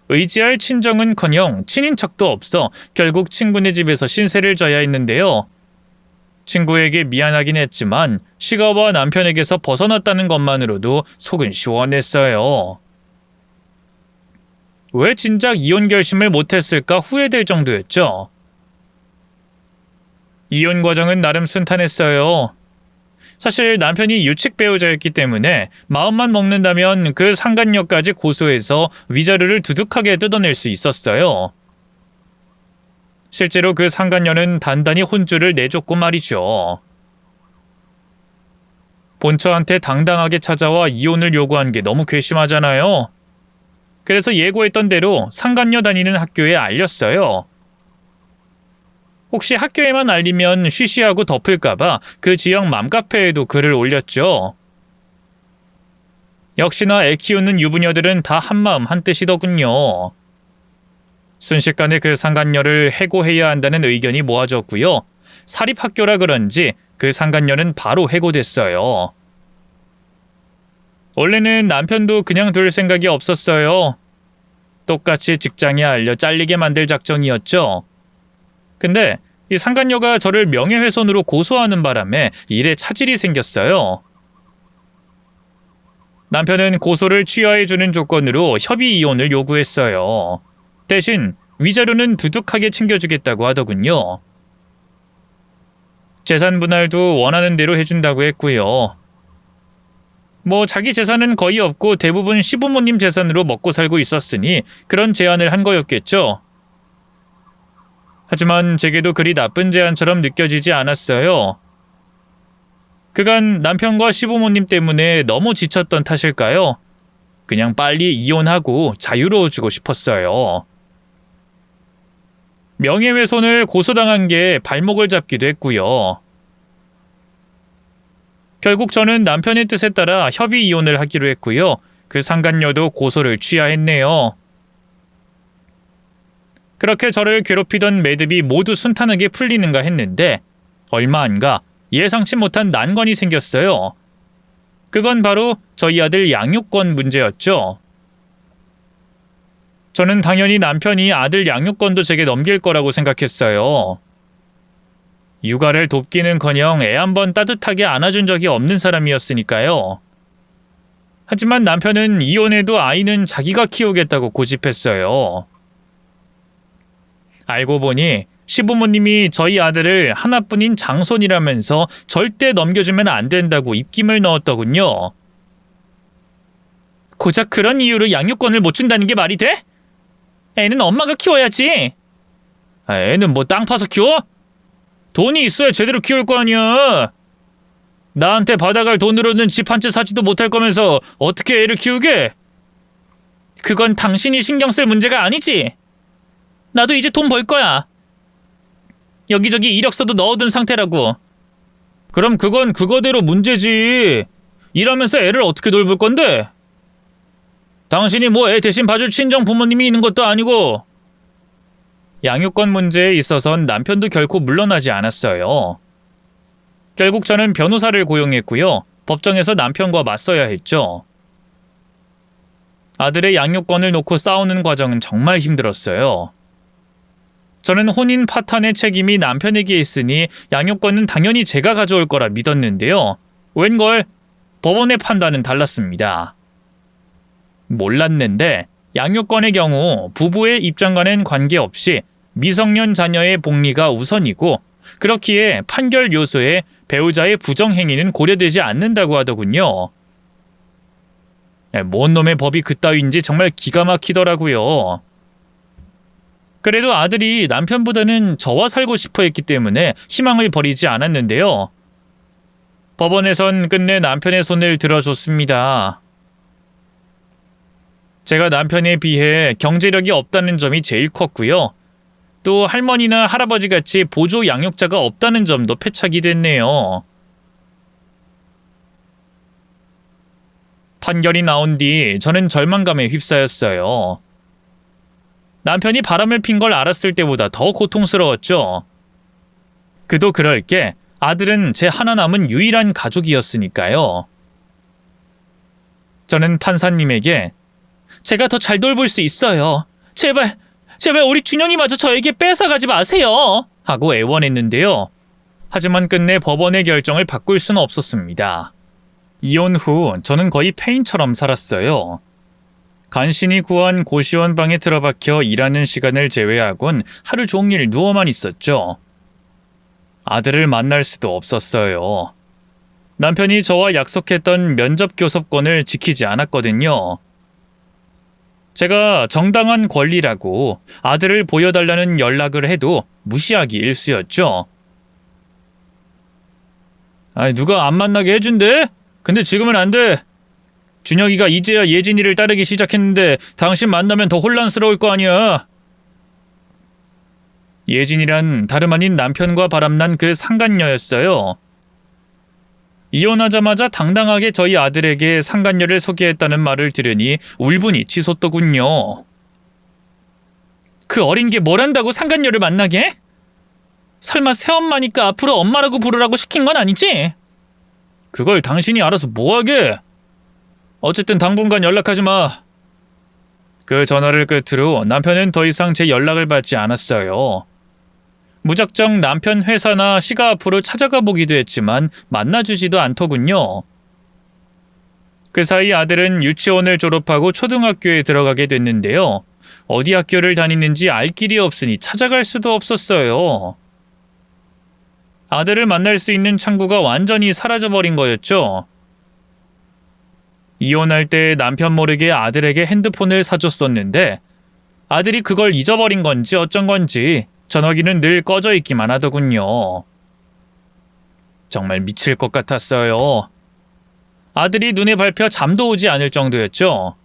의지할 친정은커녕 친인척도 없어 결국 친구네 집에서 신세를 져야 했는데요. 친구에게 미안하긴 했지만 시가와 남편에게서 벗어났다는 것만으로도 속은 시원했어요. 왜 진작 이혼 결심을 못했을까 후회될 정도였죠. 이혼 과정은 나름 순탄했어요. 사실 남편이 유책 배우자였기 때문에 마음만 먹는다면 그 상간녀까지 고소해서 위자료를 두둑하게 뜯어낼 수 있었어요. 실제로 그 상간녀는 단단히 혼주를 내줬고 말이죠. 본처한테 당당하게 찾아와 이혼을 요구한 게 너무 괘씸하잖아요. 그래서 예고했던 대로 상간녀 다니는 학교에 알렸어요. 혹시 학교에만 알리면 쉬쉬하고 덮을까봐 그 지역 맘카페에도 글을 올렸죠. 역시나 애 키우는 유부녀들은 다 한마음 한뜻이더군요. 순식간에 그 상간녀를 해고해야 한다는 의견이 모아졌고요. 사립학교라 그런지 그 상간녀는 바로 해고됐어요. 원래는 남편도 그냥 둘 생각이 없었어요. 똑같이 직장에 알려 잘리게 만들 작정이었죠. 근데 이 상간녀가 저를 명예훼손으로 고소하는 바람에 일에 차질이 생겼어요. 남편은 고소를 취하해주는 조건으로 협의 이혼을 요구했어요. 대신 위자료는 두둑하게 챙겨주겠다고 하더군요. 재산 분할도 원하는 대로 해준다고 했고요. 자기 재산은 거의 없고 대부분 시부모님 재산으로 먹고 살고 있었으니 그런 제안을 한 거였겠죠. 하지만 제게도 그리 나쁜 제안처럼 느껴지지 않았어요. 그간 남편과 시부모님 때문에 너무 지쳤던 탓일까요? 그냥 빨리 이혼하고 자유로워지고 싶었어요. 명예훼손을 고소당한 게 발목을 잡기도 했고요. 결국 저는 남편의 뜻에 따라 협의 이혼을 하기로 했고요. 그 상간녀도 고소를 취하했네요. 그렇게 저를 괴롭히던 매듭이 모두 순탄하게 풀리는가 했는데 얼마 안가 예상치 못한 난관이 생겼어요. 그건 바로 저희 아들 양육권 문제였죠. 저는 당연히 남편이 아들 양육권도 제게 넘길 거라고 생각했어요. 육아를 돕기는커녕 애 한 번 따뜻하게 안아준 적이 없는 사람이었으니까요. 하지만 남편은 이혼해도 아이는 자기가 키우겠다고 고집했어요. 알고 보니 시부모님이 저희 아들을 하나뿐인 장손이라면서 절대 넘겨주면 안 된다고 입김을 넣었더군요. 고작 그런 이유로 양육권을 못 준다는 게 말이 돼? 애는 엄마가 키워야지. 애는 뭐 땅 파서 키워? 돈이 있어야 제대로 키울 거 아니야. 나한테 받아갈 돈으로는 집 한 채 사지도 못할 거면서 어떻게 애를 키우게? 그건 당신이 신경 쓸 문제가 아니지. 나도 이제 돈 벌 거야. 여기저기 이력서도 넣어둔 상태라고. 그럼 그건 그거대로 문제지. 일하면서 애를 어떻게 돌볼 건데? 당신이 뭐 애 대신 봐줄 친정 부모님이 있는 것도 아니고. 양육권 문제에 있어선 남편도 결코 물러나지 않았어요. 결국 저는 변호사를 고용했고요. 법정에서 남편과 맞서야 했죠. 아들의 양육권을 놓고 싸우는 과정은 정말 힘들었어요. 저는 혼인 파탄의 책임이 남편에게 있으니 양육권은 당연히 제가 가져올 거라 믿었는데요. 웬걸 법원의 판단은 달랐습니다. 몰랐는데 양육권의 경우 부부의 입장과는 관계없이 미성년 자녀의 복리가 우선이고 그렇기에 판결 요소에 배우자의 부정행위는 고려되지 않는다고 하더군요. 뭔 놈의 법이 그따위인지 정말 기가 막히더라고요. 그래도 아들이 남편보다는 저와 살고 싶어 했기 때문에 희망을 버리지 않았는데요. 법원에선 끝내 남편의 손을 들어줬습니다. 제가 남편에 비해 경제력이 없다는 점이 제일 컸고요. 또 할머니나 할아버지같이 보조 양육자가 없다는 점도 패착이 됐네요. 판결이 나온 뒤 저는 절망감에 휩싸였어요. 남편이 바람을 핀 걸 알았을 때보다 더 고통스러웠죠. 그도 그럴 게 아들은 제 하나 남은 유일한 가족이었으니까요. 저는 판사님에게 제가 더 잘 돌볼 수 있어요. 제발 우리 준영이마저 저에게 뺏어가지 마세요. 하고 애원했는데요. 하지만 끝내 법원의 결정을 바꿀 수는 없었습니다. 이혼 후 저는 거의 폐인처럼 살았어요. 간신히 구한 고시원 방에 틀어박혀 일하는 시간을 제외하곤 하루 종일 누워만 있었죠. 아들을 만날 수도 없었어요. 남편이 저와 약속했던 면접 교섭권을 지키지 않았거든요. 제가 정당한 권리라고 아들을 보여달라는 연락을 해도 무시하기 일쑤였죠. 누가 안 만나게 해준대? 근데 지금은 안 돼. 준혁이가 이제야 예진이를 따르기 시작했는데 당신 만나면 더 혼란스러울 거 아니야. 예진이란 다름 아닌 남편과 바람난 그 상간녀였어요. 이혼하자마자 당당하게 저희 아들에게 상간녀를 소개했다는 말을 들으니 울분이 치솟더군요. 그 어린 게 뭘 한다고 상간녀를 만나게? 설마 새엄마니까 앞으로 엄마라고 부르라고 시킨 건 아니지? 그걸 당신이 알아서 뭐하게? 어쨌든 당분간 연락하지 마. 그 전화를 끝으로 남편은 더 이상 제 연락을 받지 않았어요. 무작정 남편 회사나 시가 앞으로 찾아가 보기도 했지만 만나주지도 않더군요. 그 사이 아들은 유치원을 졸업하고 초등학교에 들어가게 됐는데요. 어디 학교를 다니는지 알 길이 없으니 찾아갈 수도 없었어요. 아들을 만날 수 있는 창구가 완전히 사라져버린 거였죠. 이혼할 때 남편 모르게 아들에게 핸드폰을 사줬었는데 아들이 그걸 잊어버린 건지 어쩐 건지 전화기는 늘 꺼져 있기만 하더군요. 정말 미칠 것 같았어요. 아들이 눈에 밟혀 잠도 오지 않을 정도였죠.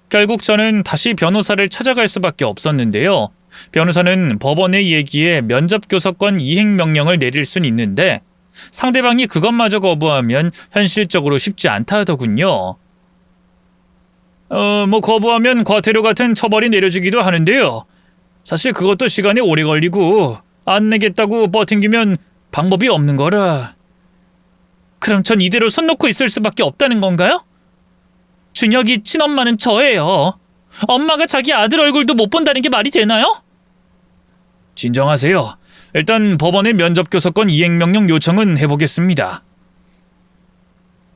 결국 저는 다시 변호사를 찾아갈 수밖에 없었는데요. 변호사는 법원의 얘기에 면접교섭권 이행명령을 내릴 순 있는데 상대방이 그것마저 거부하면 현실적으로 쉽지 않다 하더군요. 거부하면 과태료 같은 처벌이 내려지기도 하는데요. 사실 그것도 시간이 오래 걸리고 안 내겠다고 버팅기면 방법이 없는 거라. 그럼 전 이대로 손 놓고 있을 수밖에 없다는 건가요? 준혁이 친엄마는 저예요. 엄마가 자기 아들 얼굴도 못 본다는 게 말이 되나요? 진정하세요. 일단 법원의 면접교섭권 이행명령 요청은 해보겠습니다.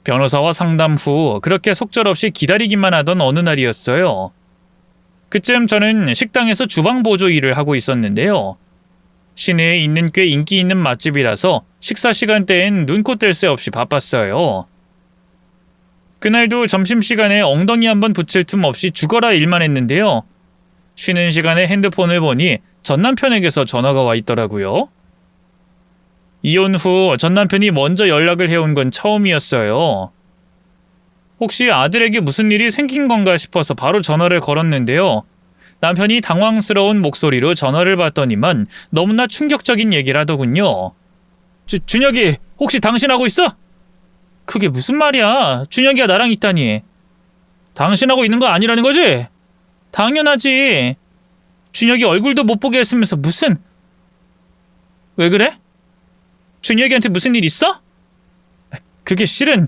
변호사와 상담 후 그렇게 속절없이 기다리기만 하던 어느 날이었어요. 그쯤 저는 식당에서 주방 보조 일을 하고 있었는데요. 시내에 있는 꽤 인기 있는 맛집이라서 식사 시간대엔 눈코 뗄 새 없이 바빴어요. 그날도 점심시간에 엉덩이 한번 붙일 틈 없이 죽어라 일만 했는데요. 쉬는 시간에 핸드폰을 보니 전남편에게서 전화가 와 있더라고요. 이혼 후 전남편이 먼저 연락을 해온 건 처음이었어요. 혹시 아들에게 무슨 일이 생긴 건가 싶어서 바로 전화를 걸었는데요. 남편이 당황스러운 목소리로 전화를 받더니만 너무나 충격적인 얘기를 하더군요. 준혁이 혹시 당신하고 있어? 그게 무슨 말이야? 준혁이가 나랑 있다니. 당신하고 있는 거 아니라는 거지? 당연하지. 준혁이 얼굴도 못 보게 했으면서 무슨... 왜 그래? 준혁이한테 무슨 일 있어? 그게 실은...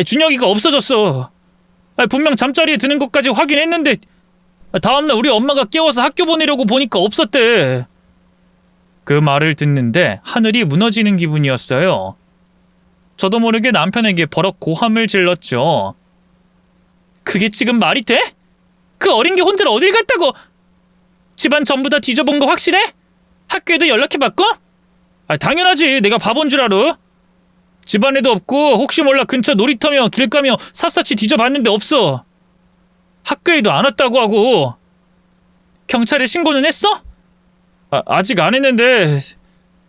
준혁이가 없어졌어. 분명 잠자리에 드는 것까지 확인했는데 다음날 우리 엄마가 깨워서 학교 보내려고 보니까 없었대. 그 말을 듣는데 하늘이 무너지는 기분이었어요. 저도 모르게 남편에게 버럭 고함을 질렀죠. 그게 지금 말이 돼? 그 어린 게 혼자 어딜 갔다고? 집안 전부 다 뒤져본 거 확실해? 학교에도 연락해봤고? 당연하지. 내가 바본 줄 알아. 집안에도 없고 혹시 몰라 근처 놀이터며 길가며 샅샅이 뒤져봤는데 없어. 학교에도 안 왔다고 하고. 경찰에 신고는 했어? 아직 안 했는데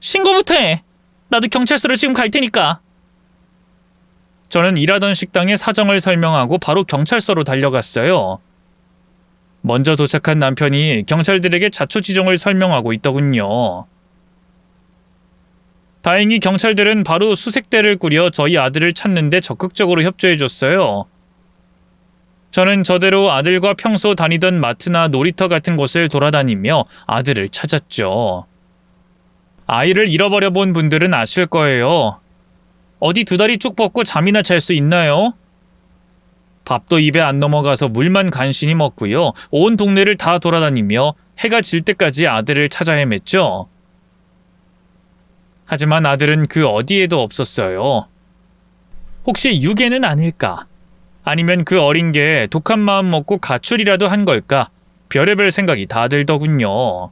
신고부터 해. 나도 경찰서로 지금 갈 테니까. 저는 일하던 식당에 사정을 설명하고 바로 경찰서로 달려갔어요. 먼저 도착한 남편이 경찰들에게 자초지종을 설명하고 있더군요. 다행히 경찰들은 바로 수색대를 꾸려 저희 아들을 찾는 데 적극적으로 협조해줬어요. 저는 저대로 아들과 평소 다니던 마트나 놀이터 같은 곳을 돌아다니며 아들을 찾았죠. 아이를 잃어버려 본 분들은 아실 거예요. 어디 두 다리 쭉 뻗고 잠이나 잘 수 있나요? 밥도 입에 안 넘어가서 물만 간신히 먹고요. 온 동네를 다 돌아다니며 해가 질 때까지 아들을 찾아 헤맸죠. 하지만 아들은 그 어디에도 없었어요. 혹시 유괴는 아닐까? 아니면 그 어린 게 독한 마음 먹고 가출이라도 한 걸까? 별의별 생각이 다 들더군요.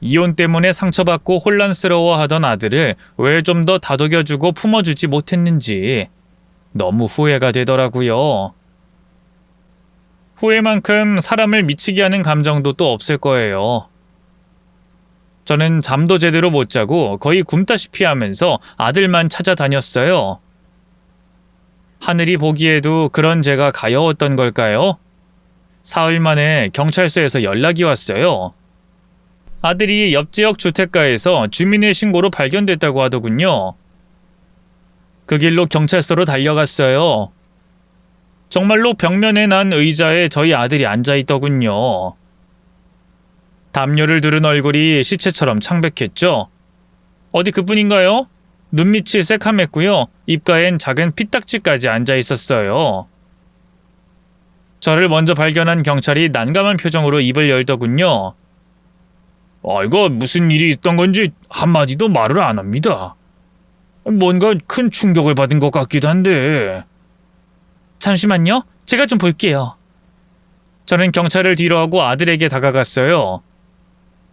이혼 때문에 상처받고 혼란스러워하던 아들을 왜 좀 더 다독여주고 품어주지 못했는지 너무 후회가 되더라고요. 후회만큼 사람을 미치게 하는 감정도 또 없을 거예요. 저는 잠도 제대로 못 자고 거의 굶다시피 하면서 아들만 찾아다녔어요. 하늘이 보기에도 그런 제가 가여웠던 걸까요? 사흘 만에 경찰서에서 연락이 왔어요. 아들이 옆 지역 주택가에서 주민의 신고로 발견됐다고 하더군요. 그 길로 경찰서로 달려갔어요. 정말로 벽면에 난 의자에 저희 아들이 앉아있더군요. 담요를 두른 얼굴이 시체처럼 창백했죠. 어디 그뿐인가요? 눈밑이 새카맸고요. 입가엔 작은 피딱지까지 앉아있었어요. 저를 먼저 발견한 경찰이 난감한 표정으로 입을 열더군요. 이거 무슨 일이 있던 건지 한마디도 말을 안 합니다. 뭔가 큰 충격을 받은 것 같기도 한데. 잠시만요. 제가 좀 볼게요. 저는 경찰을 뒤로하고 아들에게 다가갔어요.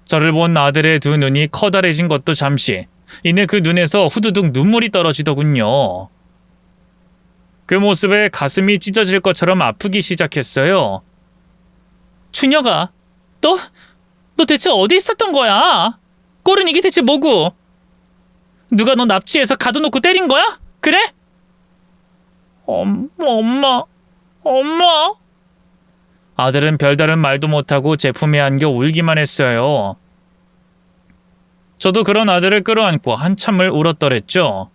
저를 본 아들의 두 눈이 커다래진 것도 잠시, 이내 그 눈에서 후두둑 눈물이 떨어지더군요. 그 모습에 가슴이 찢어질 것처럼 아프기 시작했어요. 준혁아, 너 대체 어디 있었던 거야? 꼴은 이게 대체 뭐고? 누가 너 납치해서 가둬놓고 때린 거야? 그래? 엄마. 아들은 별다른 말도 못하고 제품에 안겨 울기만 했어요. 저도 그런 아들을 끌어안고 한참을 울었더랬죠.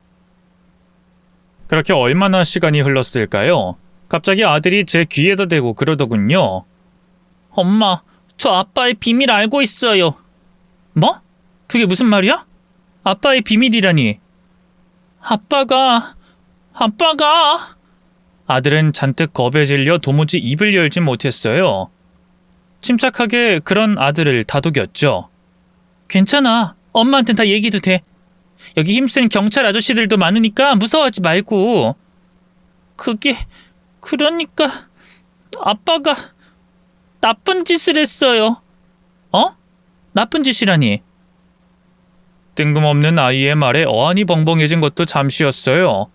그렇게 얼마나 시간이 흘렀을까요? 갑자기 아들이 제 귀에다 대고 그러더군요. 엄마, 저 아빠의 비밀 알고 있어요. 뭐? 그게 무슨 말이야? 아빠의 비밀이라니. 아빠가... 아들은 잔뜩 겁에 질려 도무지 입을 열지 못했어요. 침착하게 그런 아들을 다독였죠. 괜찮아. 엄마한텐 다 얘기도 돼. 여기 힘센 경찰 아저씨들도 많으니까 무서워하지 말고. 그러니까 아빠가 나쁜 짓을 했어요. 어? 나쁜 짓이라니. 뜬금없는 아이의 말에 어안이 벙벙해진 것도 잠시였어요.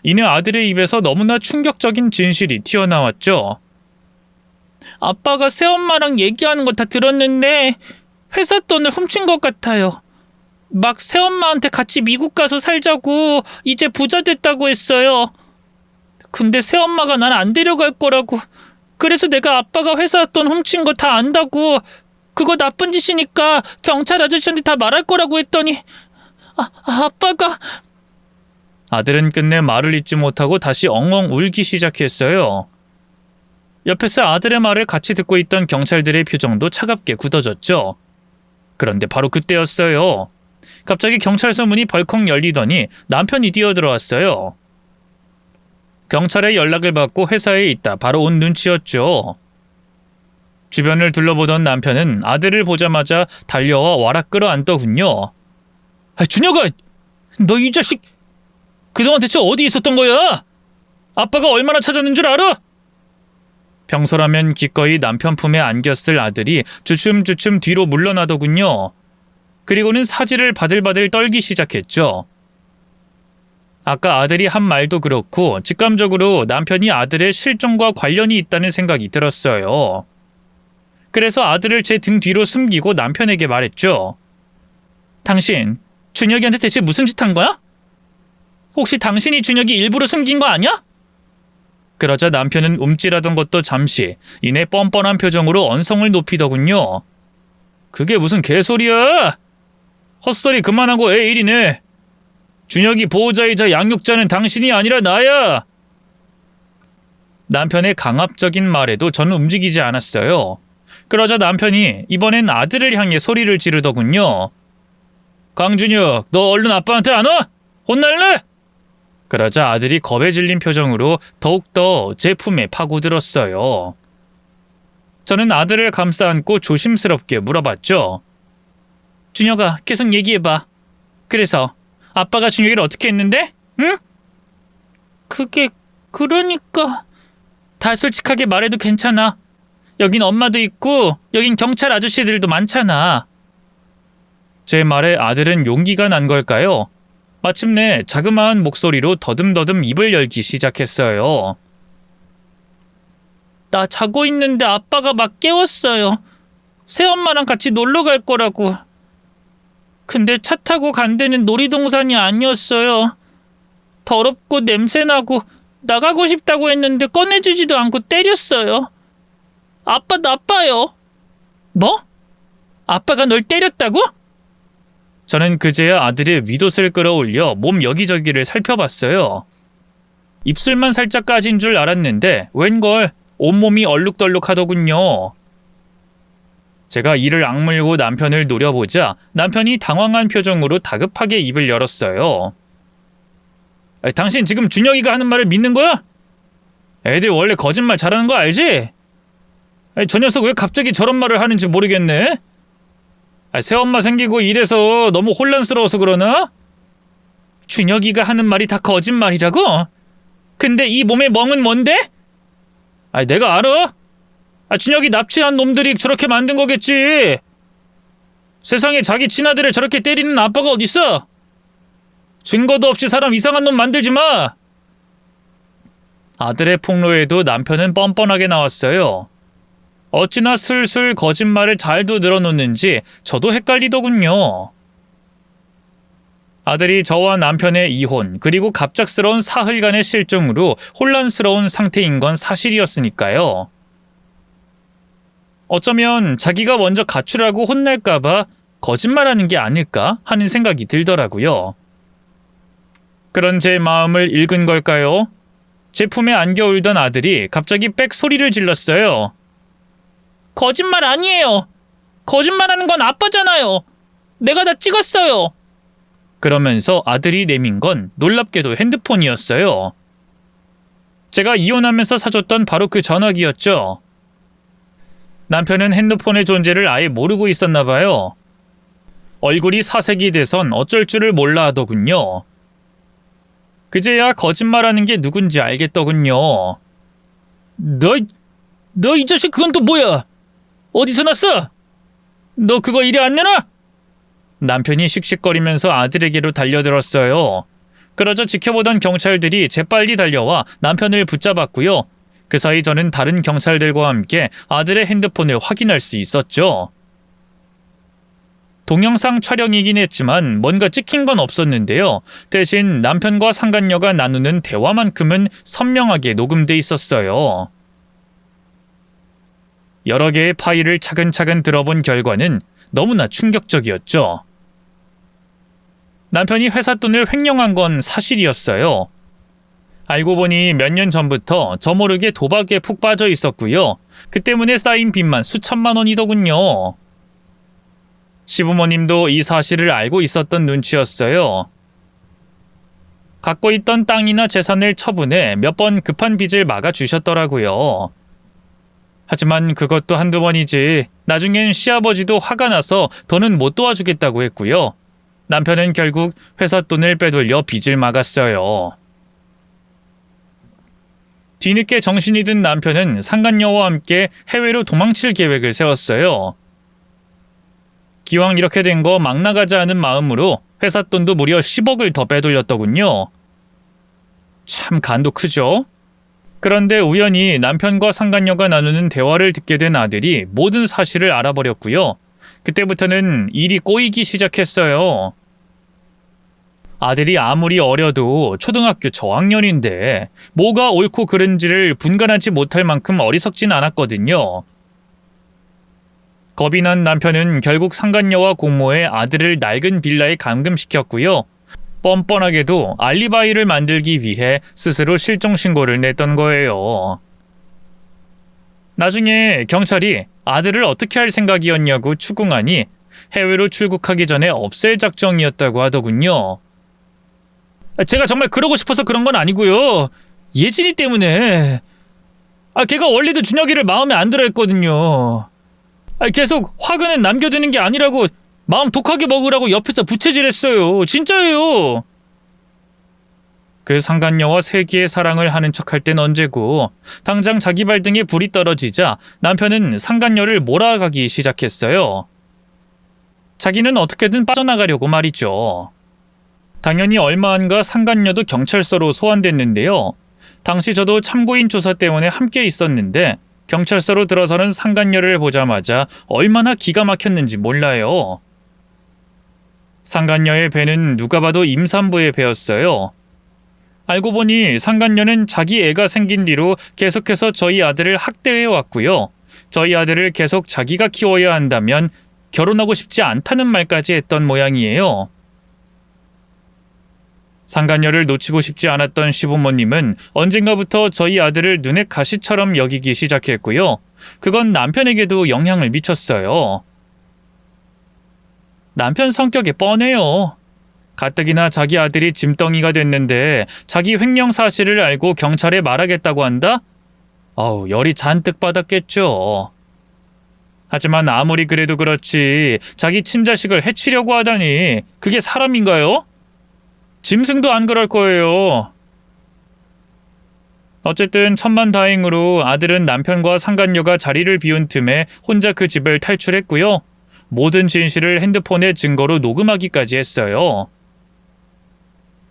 이내 아들의 입에서 너무나 충격적인 진실이 튀어나왔죠. 아빠가 새엄마랑 얘기하는 거 다 들었는데 회사 돈을 훔친 것 같아요. 막 새엄마한테 같이 미국 가서 살자고 이제 부자 됐다고 했어요. 근데 새엄마가 난 안 데려갈 거라고. 그래서 내가 아빠가 회사 돈 훔친 거 다 안다고 그거 나쁜 짓이니까 경찰 아저씨한테 다 말할 거라고 했더니 아빠가... 아들은 끝내 말을 잇지 못하고 다시 엉엉 울기 시작했어요. 옆에서 아들의 말을 같이 듣고 있던 경찰들의 표정도 차갑게 굳어졌죠. 그런데 바로 그때였어요. 갑자기 경찰서 문이 벌컥 열리더니 남편이 뛰어들어왔어요. 경찰에 연락을 받고 회사에 있다 바로 온 눈치였죠. 주변을 둘러보던 남편은 아들을 보자마자 달려와 와락 끌어안더군요. 준혁아! 너 이 자식! 그동안 대체 어디 있었던 거야? 아빠가 얼마나 찾았는 줄 알아? 평소라면 기꺼이 남편 품에 안겼을 아들이 주춤주춤 뒤로 물러나더군요. 그리고는 사지를 바들바들 떨기 시작했죠. 아까 아들이 한 말도 그렇고 직감적으로 남편이 아들의 실종과 관련이 있다는 생각이 들었어요. 그래서 아들을 제 등 뒤로 숨기고 남편에게 말했죠. 당신, 준혁이한테 대체 무슨 짓 한 거야? 혹시 당신이 준혁이 일부러 숨긴 거 아니야? 그러자 남편은 움찔하던 것도 잠시 이내 뻔뻔한 표정으로 언성을 높이더군요. 그게 무슨 개소리야? 헛소리 그만하고 애 일이네. 준혁이 보호자이자 양육자는 당신이 아니라 나야. 남편의 강압적인 말에도 저는 움직이지 않았어요. 그러자 남편이 이번엔 아들을 향해 소리를 지르더군요. 강준혁, 너 얼른 아빠한테 안 와? 혼날래? 그러자 아들이 겁에 질린 표정으로 더욱더 제 품에 파고들었어요. 저는 아들을 감싸 안고 조심스럽게 물어봤죠. 준혁아, 계속 얘기해봐. 그래서 아빠가 준혁이를 어떻게 했는데? 응? 그러니까... 다 솔직하게 말해도 괜찮아. 여긴 엄마도 있고 여긴 경찰 아저씨들도 많잖아. 제 말에 아들은 용기가 난 걸까요? 마침내 자그마한 목소리로 더듬더듬 입을 열기 시작했어요. 나 자고 있는데 아빠가 막 깨웠어요. 새엄마랑 같이 놀러 갈 거라고. 근데 차 타고 간 데는 놀이동산이 아니었어요. 더럽고 냄새나고 나가고 싶다고 했는데 꺼내주지도 않고 때렸어요. 아빠 나빠요. 뭐? 아빠가 널 때렸다고? 저는 그제야 아들의 윗옷을 끌어올려 몸 여기저기를 살펴봤어요. 입술만 살짝 까진 줄 알았는데 웬걸 온몸이 얼룩덜룩하더군요. 제가 이를 악물고 남편을 노려보자 남편이 당황한 표정으로 다급하게 입을 열었어요. 당신 지금 준혁이가 하는 말을 믿는 거야? 애들 원래 거짓말 잘하는 거 알지? 저 녀석 왜 갑자기 저런 말을 하는지 모르겠네. 새엄마 생기고 이래서 너무 혼란스러워서 그러나? 준혁이가 하는 말이 다 거짓말이라고? 근데 이 몸의 멍은 뭔데? 내가 알아. 준혁이 납치한 놈들이 저렇게 만든 거겠지. 세상에 자기 친아들을 저렇게 때리는 아빠가 어딨어? 증거도 없이 사람 이상한 놈 만들지 마. 아들의 폭로에도 남편은 뻔뻔하게 나왔어요. 어찌나 술술 거짓말을 잘도 늘어놓는지 저도 헷갈리더군요. 아들이 저와 남편의 이혼 그리고 갑작스러운 사흘간의 실종으로 혼란스러운 상태인 건 사실이었으니까요. 어쩌면 자기가 먼저 가출하고 혼날까봐 거짓말하는 게 아닐까 하는 생각이 들더라고요. 그런 제 마음을 읽은 걸까요? 제 품에 안겨 울던 아들이 갑자기 빽 소리를 질렀어요. 거짓말 아니에요. 거짓말하는 건 아빠잖아요. 내가 다 찍었어요. 그러면서 아들이 내민 건 놀랍게도 핸드폰이었어요. 제가 이혼하면서 사줬던 바로 그 전화기였죠. 남편은 핸드폰의 존재를 아예 모르고 있었나 봐요. 얼굴이 사색이 돼선 어쩔 줄을 몰라 하더군요. 그제야 거짓말하는 게 누군지 알겠더군요. 너 이 자식 그건 또 뭐야? 어디서 났어? 너 그거 이리 안 내놔? 남편이 씩씩거리면서 아들에게로 달려들었어요. 그러자 지켜보던 경찰들이 재빨리 달려와 남편을 붙잡았고요. 그 사이 저는 다른 경찰들과 함께 아들의 핸드폰을 확인할 수 있었죠. 동영상 촬영이긴 했지만 뭔가 찍힌 건 없었는데요. 대신 남편과 상간녀가 나누는 대화만큼은 선명하게 녹음돼 있었어요. 여러 개의 파일을 차근차근 들어본 결과는 너무나 충격적이었죠. 남편이 회사 돈을 횡령한 건 사실이었어요. 알고 보니 몇 년 전부터 저 모르게 도박에 푹 빠져 있었고요. 그 때문에 쌓인 빚만 수천만 원이더군요. 시부모님도 이 사실을 알고 있었던 눈치였어요. 갖고 있던 땅이나 재산을 처분해 몇 번 급한 빚을 막아주셨더라고요. 하지만 그것도 한두 번이지 나중엔 시아버지도 화가 나서 더는 못 도와주겠다고 했고요. 남편은 결국 회사 돈을 빼돌려 빚을 막았어요. 뒤늦게 정신이 든 남편은 상간녀와 함께 해외로 도망칠 계획을 세웠어요. 기왕 이렇게 된 거 막 나가자 하는 마음으로 회사 돈도 무려 10억을 더 빼돌렸더군요. 참 간도 크죠? 그런데 우연히 남편과 상간녀가 나누는 대화를 듣게 된 아들이 모든 사실을 알아버렸고요. 그때부터는 일이 꼬이기 시작했어요. 아들이 아무리 어려도 초등학교 저학년인데 뭐가 옳고 그른지를 분간하지 못할 만큼 어리석진 않았거든요. 겁이 난 남편은 결국 상간녀와 공모해 아들을 낡은 빌라에 감금시켰고요. 뻔뻔하게도 알리바이를 만들기 위해 스스로 실종 신고를 냈던 거예요. 나중에 경찰이 아들을 어떻게 할 생각이었냐고 추궁하니 해외로 출국하기 전에 없앨 작정이었다고 하더군요. 제가 정말 그러고 싶어서 그런 건 아니고요. 예진이 때문에. 걔가 원래도 준혁이를 마음에 안 들어 했거든요. 계속 화근은 남겨두는 게 아니라고 마음 독하게 먹으라고 옆에서 부채질했어요. 진짜예요. 그 상간녀와 세기의 사랑을 하는 척할 땐 언제고 당장 자기 발등에 불이 떨어지자 남편은 상간녀를 몰아가기 시작했어요. 자기는 어떻게든 빠져나가려고 말이죠. 당연히 얼마 안가 상간녀도 경찰서로 소환됐는데요. 당시 저도 참고인 조사 때문에 함께 있었는데 경찰서로 들어서는 상간녀를 보자마자 얼마나 기가 막혔는지 몰라요. 상간녀의 배는 누가 봐도 임산부의 배였어요. 알고 보니 상간녀는 자기 애가 생긴 뒤로 계속해서 저희 아들을 학대해 왔고요. 저희 아들을 계속 자기가 키워야 한다면 결혼하고 싶지 않다는 말까지 했던 모양이에요. 상간녀를 놓치고 싶지 않았던 시부모님은 언젠가부터 저희 아들을 눈의 가시처럼 여기기 시작했고요. 그건 남편에게도 영향을 미쳤어요. 남편 성격이 뻔해요. 가뜩이나 자기 아들이 짐덩이가 됐는데 자기 횡령 사실을 알고 경찰에 말하겠다고 한다? 열이 잔뜩 받았겠죠. 하지만 아무리 그래도 그렇지 자기 친자식을 해치려고 하다니 그게 사람인가요? 짐승도 안 그럴 거예요. 어쨌든 천만다행으로 아들은 남편과 상간녀가 자리를 비운 틈에 혼자 그 집을 탈출했고요. 모든 진실을 핸드폰에 증거로 녹음하기까지 했어요.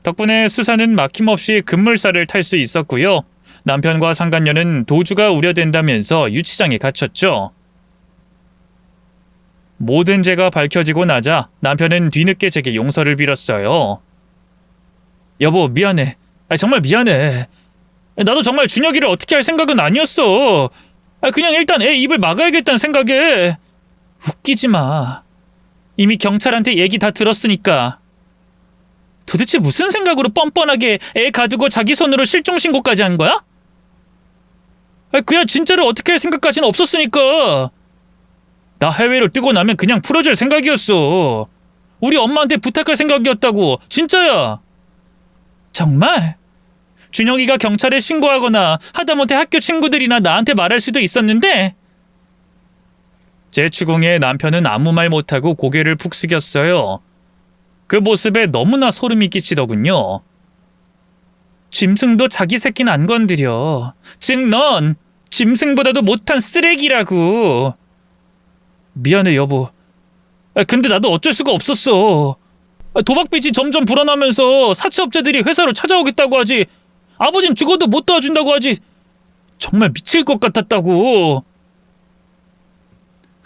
덕분에 수사는 막힘없이 급물살을 탈 수 있었고요. 남편과 상간녀는 도주가 우려된다면서 유치장에 갇혔죠. 모든 죄가 밝혀지고 나자 남편은 뒤늦게 제게 용서를 빌었어요. 여보, 미안해. 정말 미안해. 나도 정말 준혁이를 어떻게 할 생각은 아니었어. 그냥 일단 애 입을 막아야겠다는 생각에. 웃기지 마. 이미 경찰한테 얘기 다 들었으니까. 도대체 무슨 생각으로 뻔뻔하게 애 가두고 자기 손으로 실종 신고까지 한 거야? 그야 진짜로 어떻게 할 생각까지는 없었으니까. 나 해외로 뜨고 나면 그냥 풀어줄 생각이었어. 우리 엄마한테 부탁할 생각이었다고. 진짜야. 정말? 준영이가 경찰에 신고하거나 하다못해 학교 친구들이나 나한테 말할 수도 있었는데. 제 추궁에 남편은 아무 말 못하고 고개를 푹 숙였어요. 그 모습에 너무나 소름이 끼치더군요. 짐승도 자기 새끼는 안 건드려. 즉 넌 짐승보다도 못한 쓰레기라고. 미안해 여보. 근데 나도 어쩔 수가 없었어. 도박빚이 점점 불어나면서 사채업자들이 회사로 찾아오겠다고 하지. 아버진 죽어도 못 도와준다고 하지. 정말 미칠 것 같았다고.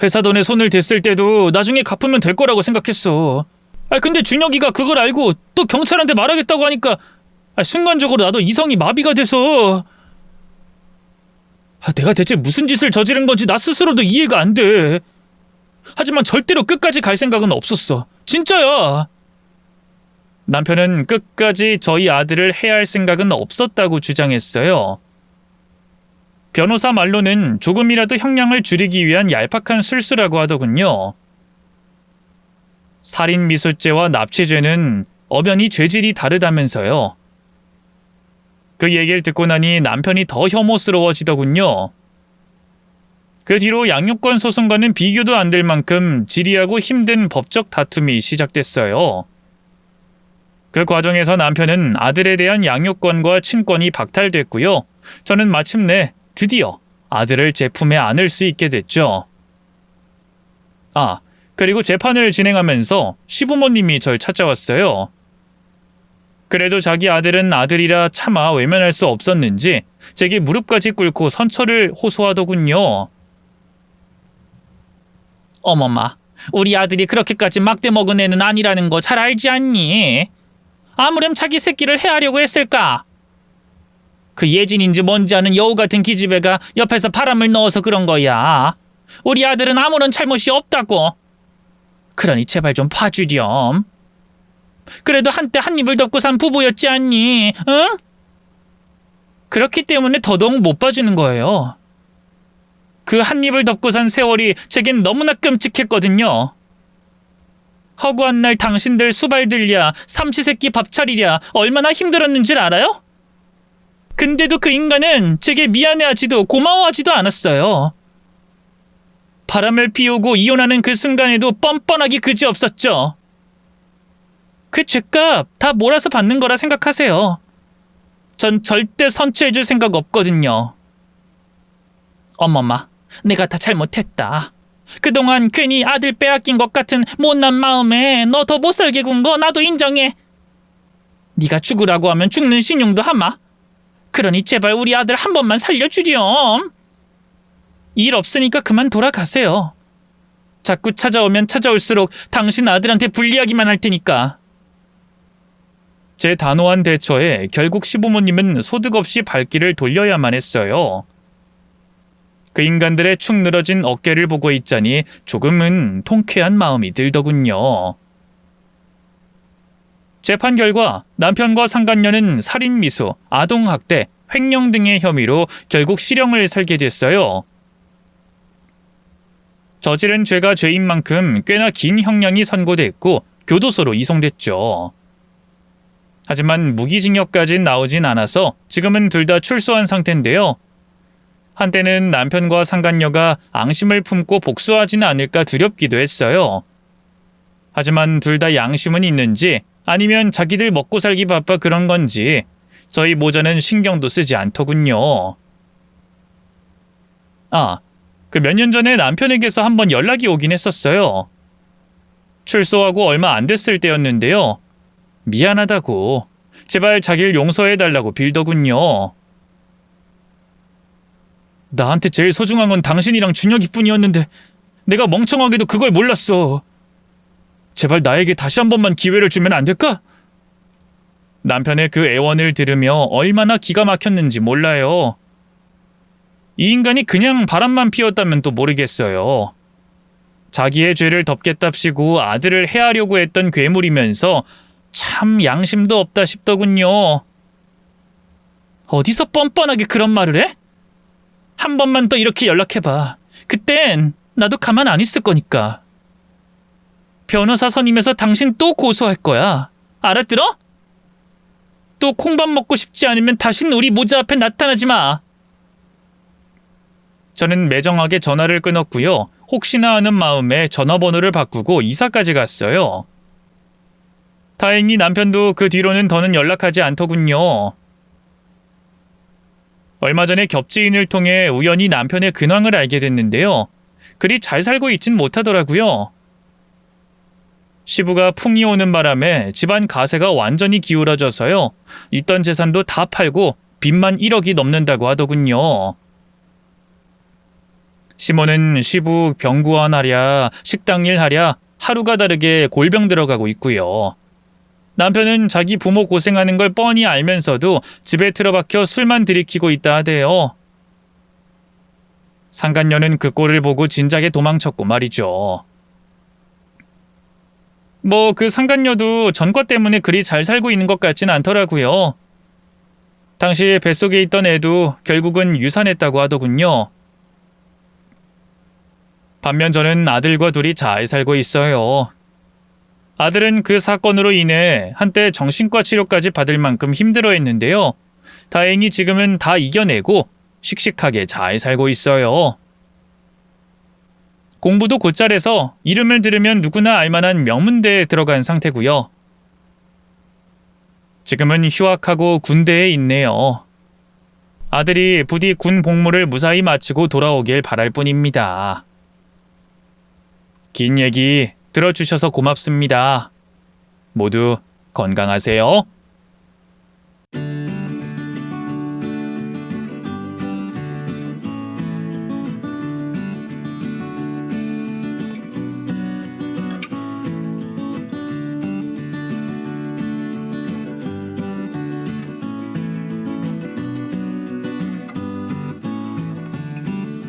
회사 돈에 손을 댔을 때도 나중에 갚으면 될 거라고 생각했어. 근데 준혁이가 그걸 알고 또 경찰한테 말하겠다고 하니까 순간적으로 나도 이성이 마비가 돼서. 내가 대체 무슨 짓을 저지른 건지 나 스스로도 이해가 안 돼. 하지만 절대로 끝까지 갈 생각은 없었어. 진짜야. 남편은 끝까지 저희 아들을 해야 할 생각은 없었다고 주장했어요. 변호사 말로는 조금이라도 형량을 줄이기 위한 얄팍한 술수라고 하더군요. 살인미수죄와 납치죄는 엄연히 죄질이 다르다면서요. 그 얘기를 듣고 나니 남편이 더 혐오스러워지더군요. 그 뒤로 양육권 소송과는 비교도 안 될 만큼 지리하고 힘든 법적 다툼이 시작됐어요. 그 과정에서 남편은 아들에 대한 양육권과 친권이 박탈됐고요. 저는 마침내 드디어 아들을 제 품에 안을 수 있게 됐죠. 그리고 재판을 진행하면서 시부모님이 절 찾아왔어요. 그래도 자기 아들은 아들이라 차마 외면할 수 없었는지 제게 무릎까지 꿇고 선처를 호소하더군요. 어머마, 우리 아들이 그렇게까지 막대 먹은 애는 아니라는 거 잘 알지 않니? 아무렴 자기 새끼를 해하려고 했을까? 그 예진인지 뭔지 아는 여우 같은 기집애가 옆에서 바람을 넣어서 그런 거야. 우리 아들은 아무런 잘못이 없다고. 그러니 제발 좀 봐주렴. 그래도 한때 한 입을 덮고 산 부부였지 않니? 응? 그렇기 때문에 더더욱 못 봐주는 거예요. 그 한 입을 덮고 산 세월이 제겐 너무나 끔찍했거든요. 허구한 날 당신들 수발들랴 삼시세끼 밥 차리랴 얼마나 힘들었는 줄 알아요? 근데도 그 인간은 제게 미안해하지도 고마워하지도 않았어요. 바람을 피우고 이혼하는 그 순간에도 뻔뻔하기 그지없었죠. 그 죗값 다 몰아서 받는 거라 생각하세요. 전 절대 선처해줄 생각 없거든요. 어머마, 내가 다 잘못했다. 그동안 괜히 아들 빼앗긴 것 같은 못난 마음에 너 더 못살게 군 거 나도 인정해. 네가 죽으라고 하면 죽는 신용도 하마. 그러니 제발 우리 아들 한 번만 살려주렴. 일 없으니까 그만 돌아가세요. 자꾸 찾아오면 찾아올수록 당신 아들한테 불리하기만 할 테니까. 제 단호한 대처에 결국 시부모님은 소득 없이 발길을 돌려야만 했어요. 그 인간들의 축 늘어진 어깨를 보고 있자니 조금은 통쾌한 마음이 들더군요. 재판 결과 남편과 상간녀는 살인미수, 아동학대, 횡령 등의 혐의로 결국 실형을 살게 됐어요. 저지른 죄가 죄인 만큼 꽤나 긴 형량이 선고됐고 교도소로 이송됐죠. 하지만 무기징역까진 나오진 않아서 지금은 둘 다 출소한 상태인데요. 한때는 남편과 상간녀가 앙심을 품고 복수하지는 않을까 두렵기도 했어요. 하지만 둘 다 양심은 있는지 아니면 자기들 먹고 살기 바빠 그런 건지 저희 모자는 신경도 쓰지 않더군요. 그 몇 년 전에 남편에게서 한번 연락이 오긴 했었어요. 출소하고 얼마 안 됐을 때였는데요. 미안하다고 제발 자기를 용서해달라고 빌더군요. 나한테 제일 소중한 건 당신이랑 준혁이 뿐이었는데 내가 멍청하게도 그걸 몰랐어. 제발 나에게 다시 한 번만 기회를 주면 안 될까? 남편의 그 애원을 들으며 얼마나 기가 막혔는지 몰라요. 이 인간이 그냥 바람만 피웠다면 또 모르겠어요. 자기의 죄를 덮겠답시고 아들을 해하려고 했던 괴물이면서 참 양심도 없다 싶더군요. 어디서 뻔뻔하게 그런 말을 해? 한 번만 더 이렇게 연락해봐. 그땐 나도 가만 안 있을 거니까. 변호사 선임해서 당신 또 고소할 거야. 알아들어? 또 콩밥 먹고 싶지 않으면 다신 우리 모자 앞에 나타나지 마. 저는 매정하게 전화를 끊었고요. 혹시나 하는 마음에 전화번호를 바꾸고 이사까지 갔어요. 다행히 남편도 그 뒤로는 더는 연락하지 않더군요. 얼마 전에 겹지인을 통해 우연히 남편의 근황을 알게 됐는데요. 그리 잘 살고 있진 못하더라고요. 시부가 풍이 오는 바람에 집안 가세가 완전히 기울어져서요. 있던 재산도 다 팔고 빚만 1억이 넘는다고 하더군요. 시모는 시부 병구안 하랴 식당일 하랴 하루가 다르게 골병 들어가고 있고요. 남편은 자기 부모 고생하는 걸 뻔히 알면서도 집에 틀어박혀 술만 들이키고 있다 하대요. 상간녀는 그 꼴을 보고 진작에 도망쳤고 말이죠. 뭐 그 상간녀도 전과 때문에 그리 잘 살고 있는 것 같진 않더라고요. 당시 뱃속에 있던 애도 결국은 유산했다고 하더군요. 반면 저는 아들과 둘이 잘 살고 있어요. 아들은 그 사건으로 인해 한때 정신과 치료까지 받을 만큼 힘들어했는데요. 다행히 지금은 다 이겨내고 씩씩하게 잘 살고 있어요. 공부도 곧잘해서 이름을 들으면 누구나 알만한 명문대에 들어간 상태고요. 지금은 휴학하고 군대에 있네요. 아들이 부디 군 복무를 무사히 마치고 돌아오길 바랄 뿐입니다. 긴 얘기 들어주셔서 고맙습니다. 모두 건강하세요.